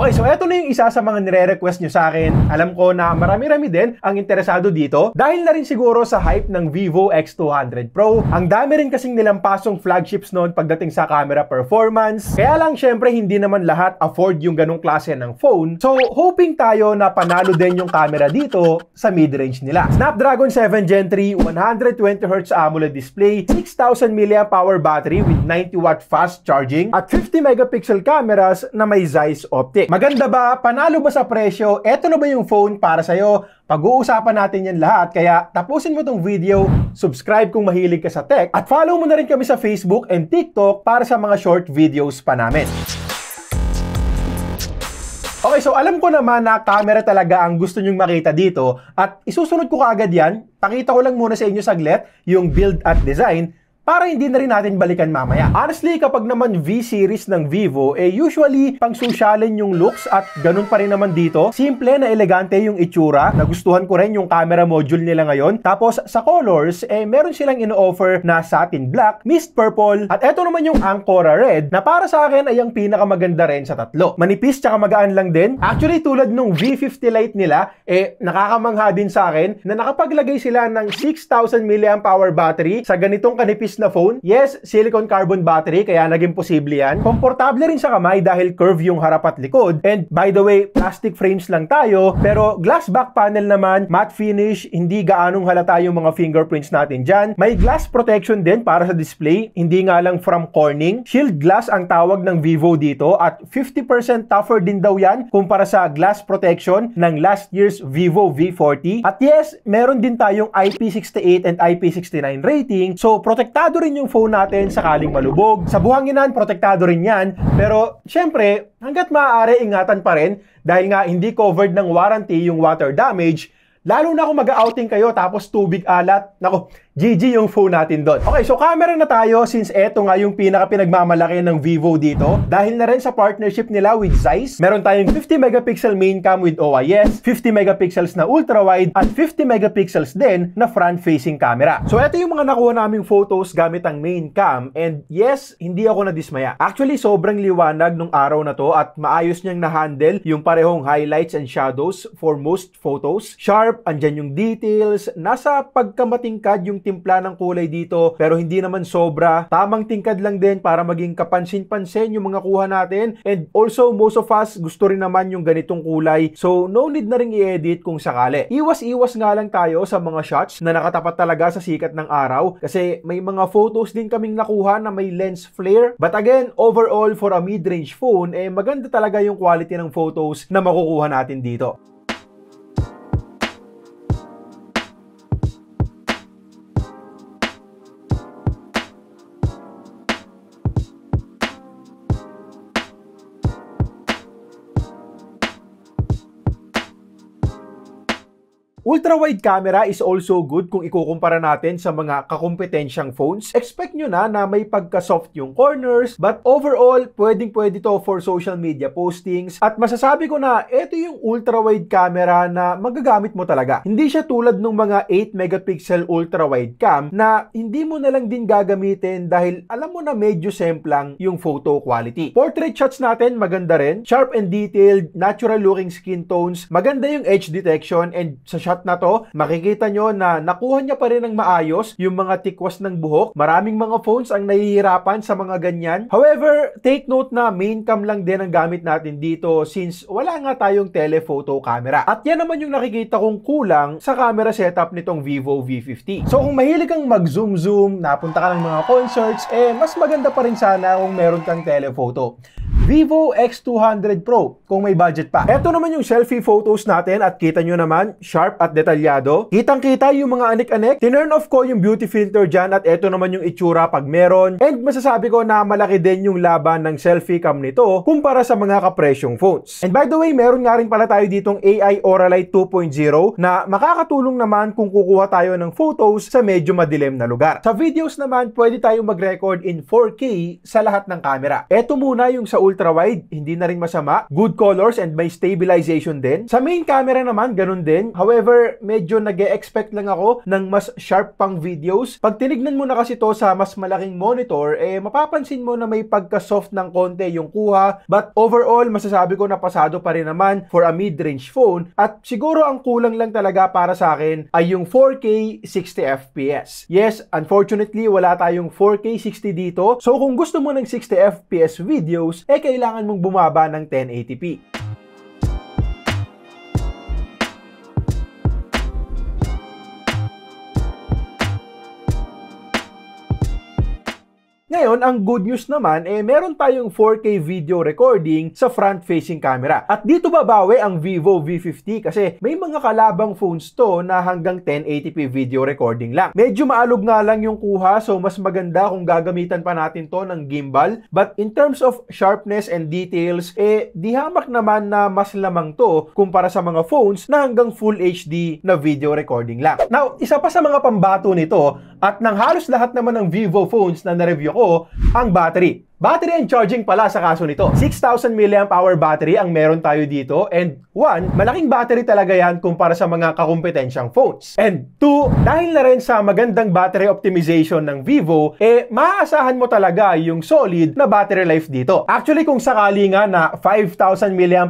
Okay, so eto na yung isa sa mga nire-request nyo sa akin. Alam ko na marami-rami din ang interesado dito dahil na rin siguro sa hype ng Vivo X200 Pro. Ang dami rin kasing nilampasong flagships noon pagdating sa camera performance. Kaya lang syempre hindi naman lahat afford yung ganong klase ng phone. So hoping tayo na panalo din yung camera dito sa mid-range nila. Snapdragon 7 Gen 3, 120Hz AMOLED display, 6,000 mAh battery with 90W fast charging, at 50 megapixel cameras na may Zeiss optic. Maganda ba? Panalo ba sa presyo? Eto na ba yung phone para sa'yo? Pag-uusapan natin yan lahat, kaya tapusin mo tong video, subscribe kung mahilig ka sa tech, at follow mo na rin kami sa Facebook and TikTok para sa mga short videos pa namin. Okay, so alam ko naman na camera talaga ang gusto nyong makita dito at isusunod ko kaagad yan. Pakita ko lang muna sa inyo saglit yung build at design para hindi na rin natin balikan mamaya. Honestly, kapag naman V-series ng Vivo, usually pang sosyalin yung looks at ganun pa rin naman dito. Simple na elegante yung itsura. Nagustuhan ko rin yung camera module nila ngayon. Tapos sa colors, meron silang ino-offer na satin black, mist purple, at eto naman yung Ancora red na para sa akin ay ang pinakamaganda rin sa tatlo. Manipis tsaka magaan lang din. Actually, tulad nung V50 Lite nila, nakakamangha din sa akin na nakapaglagay sila ng 6,000 mAh battery sa ganitong kanipis na phone. Yes, silicon carbon battery, kaya naging posible yan. Komportable rin sa kamay dahil curve yung harap at likod. And by the way, plastic frames lang tayo, pero glass back panel naman, matte finish, hindi gaanong halata yung mga fingerprints natin dyan. May glass protection din para sa display, hindi nga lang from corning. Shield glass ang tawag ng Vivo dito at 50% tougher din daw yan kumpara sa glass protection ng last year's Vivo V40. At yes, meron din tayong IP68 and IP69 rating, so protektado rin yung phone natin sakaling malubog. Sa buhanginan, protektado rin yan. Pero, syempre, hanggat maaari, ingatan pa rin dahil nga hindi covered ng warranty yung water damage. Lalo na kung mag-outing kayo tapos tubig alat. Nako, GG yung phone natin doon. Okay, so camera na tayo since eto nga yung pinaka-pinagmamalaki ng Vivo dito. Dahil na rin sa partnership nila with Zeiss, meron tayong 50 megapixel main cam with OIS, 50 megapixels na ultra-wide, at 50 megapixels din na front-facing camera. So eto yung mga nakuha naming photos gamit ang main cam, and yes, hindi ako nadismaya. Actually, sobrang liwanag nung araw na to at maayos niyang na-handle yung parehong highlights and shadows for most photos. Sharp, andyan yung details, nasa pagkamatingkad yung timpla ng kulay dito, pero hindi naman sobra. Tamang tingkad lang din para maging kapansin-pansin yung mga kuha natin. And also, most of us gusto rin naman yung ganitong kulay. So, no need na rin i-edit kung sakali. Iwas-iwas nga lang tayo sa mga shots na nakatapat talaga sa sikat ng araw kasi may mga photos din kaming nakuha na may lens flare. But again, overall, for a mid-range phone, maganda talaga yung quality ng photos na makukuha natin dito. Ultra-wide camera is also good kung ikukumpara natin sa mga kakompetensyang phones. Expect nyo na may pagka-soft yung corners, but overall, pwedeng-pwede to for social media postings. At masasabi ko na, ito yung ultra-wide camera na magagamit mo talaga. Hindi siya tulad ng mga 8 megapixel ultra-wide cam na hindi mo na lang din gagamitin dahil alam mo na medyo semplang yung photo quality. Portrait shots natin, maganda rin. Sharp and detailed, natural-looking skin tones. Maganda yung edge detection, and sa shot na to, makikita nyo na nakuha niya pa rin ng maayos yung mga tikwas ng buhok. Maraming mga phones ang nahihirapan sa mga ganyan. However, take note na main cam lang din ang gamit natin dito since wala nga tayong telephoto camera. At yan naman yung nakikita kong kulang sa camera setup nitong Vivo V50. So kung mahilig kang mag-zoom-zoom, napunta ka ng mga concerts, mas maganda pa rin sana kung meron kang telephoto. Vivo X200 Pro kung may budget pa. Ito naman yung selfie photos natin at kita nyo naman, sharp at detalyado. Kitang-kita yung mga anik-anik. Tinurn off ko yung beauty filter dyan at ito naman yung itsura pag meron. And masasabi ko na malaki din yung laban ng selfie cam nito kumpara sa mga kapresyong phones. And by the way, meron nga rin pala tayo ditong AI Auralite 2.0 na makakatulong naman kung kukuha tayo ng photos sa medyo madilim na lugar. Sa videos naman, pwede tayong mag-record in 4K sa lahat ng camera. Ito muna yung sa ultra ultra-wide, hindi na rin masama. Good colors and may stabilization din. Sa main camera naman, ganun din. However, medyo nag-e-expect lang ako ng mas sharp pang videos. Pag tinignan mo na kasi to sa mas malaking monitor, mapapansin mo na may pagka-soft ng konti yung kuha. But overall, masasabi ko na pasado pa rin naman for a mid-range phone. At siguro ang kulang lang talaga para sa akin ay yung 4K 60 FPS. Yes, unfortunately, wala tayong 4K 60 dito. So kung gusto mo ng 60 FPS videos, kailangan mong bumaba ng 1080p. Ngayon, ang good news naman, meron tayong 4K video recording sa front-facing camera. At dito babawi ang Vivo V50 kasi may mga kalabang phones to na hanggang 1080p video recording lang. Medyo maalog nga lang yung kuha, so mas maganda kung gagamitan pa natin to ng gimbal. But in terms of sharpness and details, di hamak naman na mas lamang to kumpara sa mga phones na hanggang Full HD na video recording lang. Now, isa pa sa mga pambato nito at ng halos lahat naman ng Vivo phones na na-review ko, ang battery. Battery and charging pala sa kaso nito. 6,000 mAh battery ang meron tayo dito. And 1, malaking battery talaga yan kumpara sa mga kakumpetensyang phones. And 2, dahil na rin sa magandang battery optimization ng Vivo, maaasahan mo talaga yung solid na battery life dito. Actually, kung sakali nga na 5,000 mAh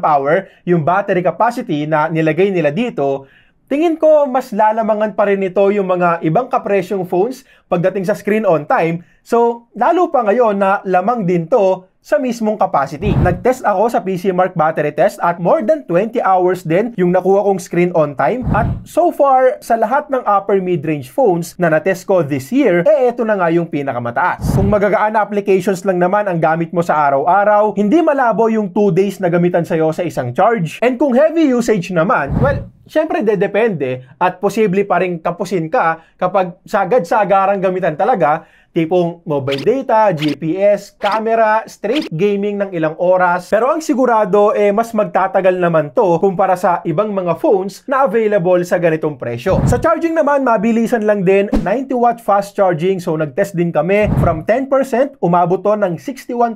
yung battery capacity na nilagay nila dito, tingin ko mas lalamangan pa rin ito yung mga ibang kapresyong phones pagdating sa screen on time. So, lalo pa ngayon na lamang din to sa mismong capacity. Nag-test ako sa PCMark battery test at more than 20 hours din yung nakuha kong screen on time. At so far, sa lahat ng upper mid-range phones na na-test ko this year, ito na nga yung pinakamataas. Kung magagaan na applications lang naman ang gamit mo sa araw-araw, hindi malabo yung 2 days na gamitan sa'yo sa isang charge. And kung heavy usage naman, well, syempre depende at posible pa rin tapusin ka kapag sagad-sagarang gamitan talaga, tipong mobile data, GPS, camera, straight gaming ng ilang oras. Pero ang sigurado, mas magtatagal naman to kumpara sa ibang mga phones na available sa ganitong presyo. Sa charging naman, mabilisan lang din, 90-watt fast charging. So nag-test din kami from 10%, umabot to ng 61%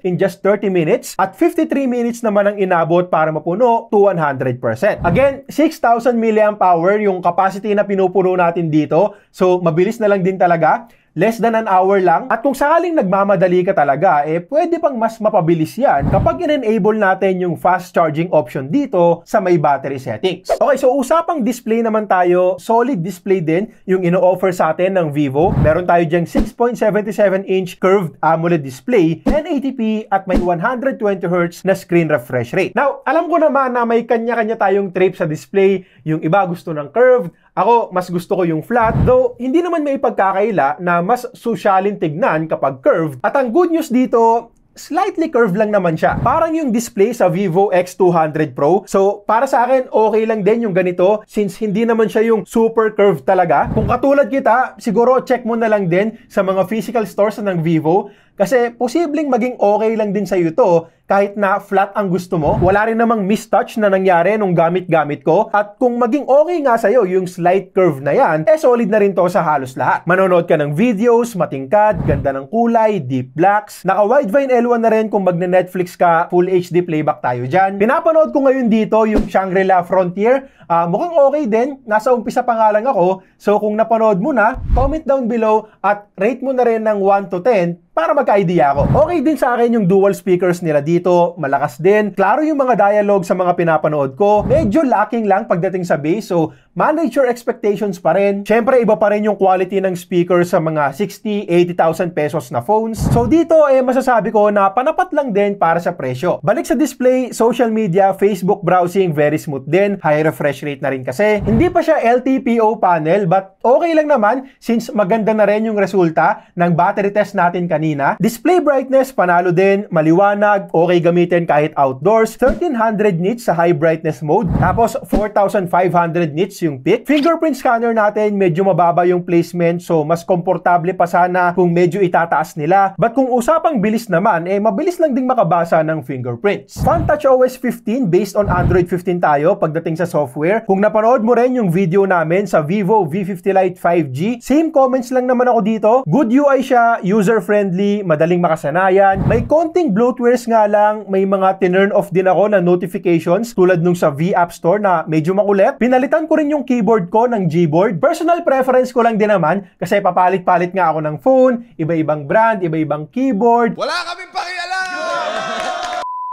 in just 30 minutes. At 53 minutes naman ang inabot para mapuno to 100%. Again, 6,000 mAh yung capacity na pinupuno natin dito. So mabilis na lang din talaga. Less than an hour lang. At kung sakaling nagmamadali ka talaga, pwede pang mas mapabilis yan kapag in-enable natin yung fast charging option dito sa may battery settings. Okay, so usapang display naman tayo. Solid display din yung ino-offer sa atin ng Vivo. Meron tayo dyang 6.77-inch curved AMOLED display, 1080p at may 120Hz na screen refresh rate. Now, alam ko naman na may kanya-kanya tayong trip sa display. Yung iba gusto ng curved. Ako, mas gusto ko yung flat, though hindi naman may pagkakaila na mas sosyalin tignan kapag curved. At ang good news dito, slightly curved lang naman siya. Parang yung display sa Vivo X200 Pro. So, para sa akin, okay lang din yung ganito since hindi naman siya yung super curved talaga. Kung katulad kita, siguro check mo na lang din sa mga physical stores ng Vivo kasi posibleng maging okay lang din sa'yo to kahit na flat ang gusto mo. Wala rin namang mistouch na nangyari nung gamit-gamit ko. At kung maging okay nga sa'yo yung slight curve na yan, solid na rin to sa halos lahat. Manonood ka ng videos, matingkad, ganda ng kulay, deep blacks. Naka-widevine L1 na rin kung magne-Netflix ka, Full HD playback tayo dyan. Pinapanood ko ngayon dito yung Shangri-La Frontier. Mukhang okay din. Nasa umpisa pa nga lang ako. So kung napanood mo na, comment down below at rate mo na rin ng 1 to 10 para magka-idea ako. Okay din sa akin yung dual speakers nila dito. Malakas din. Klaro yung mga dialogue sa mga pinapanood ko. Medyo lacking lang pagdating sa bass. So, manage your expectations pa rin. Siyempre, iba pa rin yung quality ng speaker sa mga 60,000-80,000 pesos na phones. So, dito, masasabi ko na panapat lang din para sa presyo. Balik sa display, social media, Facebook browsing, very smooth din. High refresh rate na rin kasi. Hindi pa siya LTPO panel, but okay lang naman since maganda na rin yung resulta ng battery test natin kanina. Display brightness, panalo din, maliwanag, okay gamitin kahit outdoors, 1300 nits sa high brightness mode, tapos 4500 nits yung peak. Fingerprint scanner natin, medyo mababa yung placement, so mas komportable pa sana kung medyo itataas nila. But kung usapang bilis naman, mabilis lang ding makabasa ng fingerprints. FunTouch OS 15 based on Android 15 tayo pagdating sa software. Kung napanood mo rin yung video namin sa Vivo V50 Lite 5G, same comments lang naman ako dito. Good UI siya, user-friendly, user-friendly, madaling makasanayan. May konting bloatwares nga lang, may mga tinurn off din ako na notifications tulad nung sa V App Store na medyo makulit. Pinalitan ko rin yung keyboard ko ng Gboard. Personal preference ko lang din naman kasi papalit-palit nga ako ng phone, iba-ibang brand, iba-ibang keyboard. Wala kaming pakialam!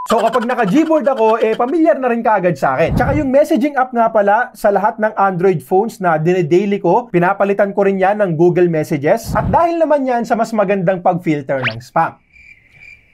So kapag naka-Gboard ako, pamilyar na rin kaagad sa akin. Tsaka yung messaging app nga pala sa lahat ng Android phones na dine-daily ko, pinapalitan ko rin yan ng Google Messages. At dahil naman yan sa mas magandang pag-filter ng spam.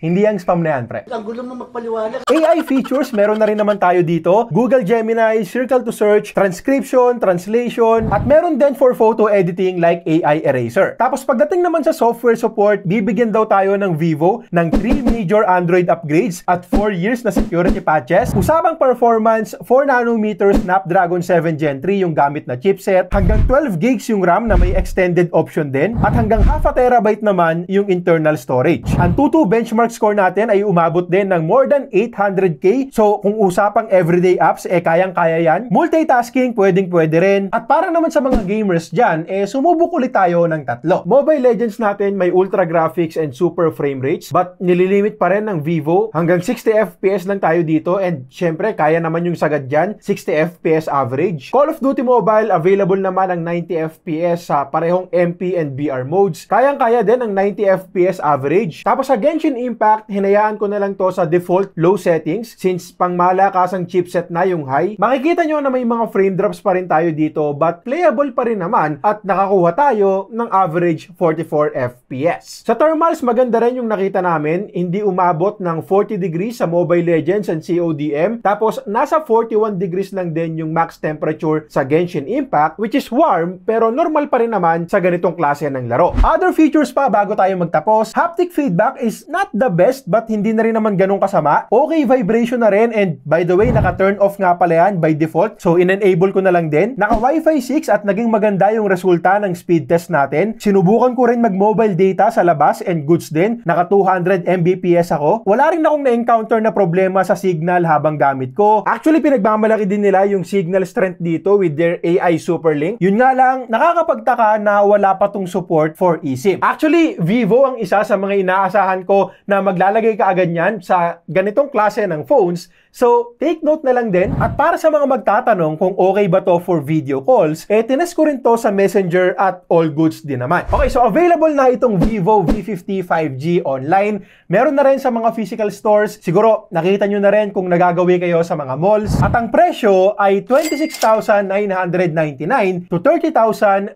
Hindi ang spam na yan, pre. Ang gulo mo magpaliwanag. AI features, meron na rin naman tayo dito. Google Gemini, Circle to Search, transcription, translation, at meron din for photo editing like AI Eraser. Tapos pagdating naman sa software support, bibigyan daw tayo ng Vivo ng 3 major Android upgrades at 4 years na security patches. Usapang performance, 4nm Snapdragon 7 Gen 3 yung gamit na chipset, hanggang 12 gigs yung RAM na may extended option din, at hanggang half a terabyte naman yung internal storage. Ang Tutu benchmark score natin ay umabot din ng more than 800k. So, kung usapang everyday apps, kayang-kaya yan. Multitasking, pwedeng-pwede rin. At para naman sa mga gamers dyan, sumubok ulit tayo ng tatlo. Mobile Legends natin may ultra graphics and super frame rates, but nililimit pa rin ng Vivo. Hanggang 60 FPS lang tayo dito, and syempre, kaya naman yung sagad dyan, 60 FPS average. Call of Duty Mobile, available naman ang 90 FPS sa parehong MP and BR modes. Kayang-kaya din ang 90 FPS average. Tapos sa Genshin Impact, hinayaan ko na lang to sa default low settings since pang malakasang chipset na yung high. Makikita nyo na may mga frame drops pa rin tayo dito, but playable pa rin naman at nakakuha tayo ng average 44 FPS. Sa thermals, maganda rin yung nakita namin. Hindi umabot ng 40 degrees sa Mobile Legends and CODM. Tapos nasa 41 degrees lang din yung max temperature sa Genshin Impact, which is warm pero normal pa rin naman sa ganitong klase ng laro. Other features pa bago tayo magtapos. Haptic feedback is not the best but hindi na rin naman ganun kasama. Okay vibration na rin, and by the way, naka-turn off nga pala yan by default. So in-enable ko na lang din. Naka Wi-Fi 6 at naging maganda yung resulta ng speed test natin. Sinubukan ko rin mag-mobile data sa labas and goods din. Naka 200 Mbps ako. Wala rin akong na-encounter na problema sa signal habang gamit ko. Actually, pinagmamalaki din nila yung signal strength dito with their AI Superlink. Yun nga lang, nakakapagtaka na wala pa tong support for eSIM. Actually, Vivo ang isa sa mga inaasahan ko na maglalagay ka agad yan sa ganitong klase ng phones. So, take note na lang din. At para sa mga magtatanong kung okay ba to for video calls, tinest ko rin to sa Messenger at all goods din naman. Okay, so available na itong Vivo V50 5G online. Meron na rin sa mga physical stores. Siguro, nakita nyo na rin kung nagagawi kayo sa mga malls. At ang presyo ay 26,999 to 30,999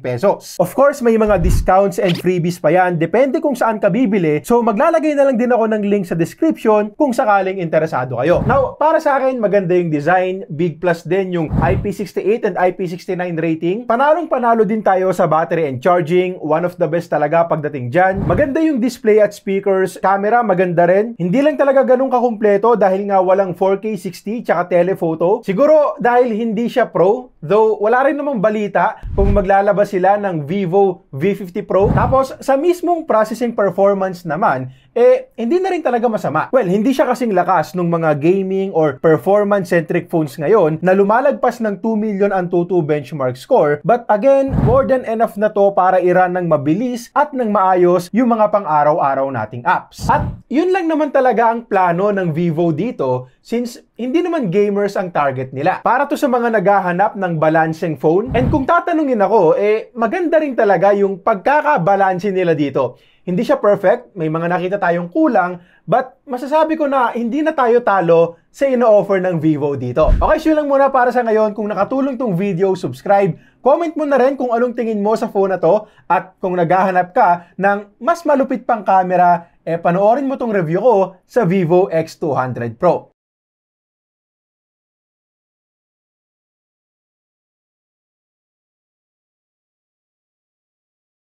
pesos. Of course, may mga discounts and freebies pa yan. Depende kung saan ka bibili. So, maglalagay na lang din ako ng link sa description kung sakaling interesado kayo. Now, para sa akin, maganda yung design. Big plus din yung IP68 and IP69 rating. Panalong-panalo din tayo sa battery and charging. One of the best talaga pagdating dyan. Maganda yung display at speakers. Camera, maganda rin. Hindi lang talaga ganun kakumpleto dahil nga walang 4K 60 tsaka telephoto. Siguro dahil hindi siya Pro, though wala rin namang balita kung maglalabas sila ng Vivo V50 Pro. Tapos, sa mismong processing performance naman, hindi na rin talaga masama. Well, hindi siya kasing lakas ng mga gaming or performance-centric phones ngayon na lumalagpas ng 2 million ang Tutu benchmark score. But again, more than enough na to para i-run ng mabilis at ng maayos yung mga pang-araw-araw nating apps. At yun lang naman talaga ang plano ng Vivo dito since hindi naman gamers ang target nila. Para to sa mga naghahanap ng balancing phone. And kung tatanungin ako, maganda rin talaga yung pagkakabalansin nila dito. Hindi siya perfect, may mga nakita tayong kulang, but masasabi ko na hindi na tayo talo sa ino-offer ng Vivo dito. Okay, so yun lang muna para sa ngayon. Kung nakatulong tong video, subscribe. Comment mo na rin kung anong tingin mo sa phone na to, at kung naghahanap ka ng mas malupit pang camera, panoorin mo tong review ko sa Vivo X200 Pro.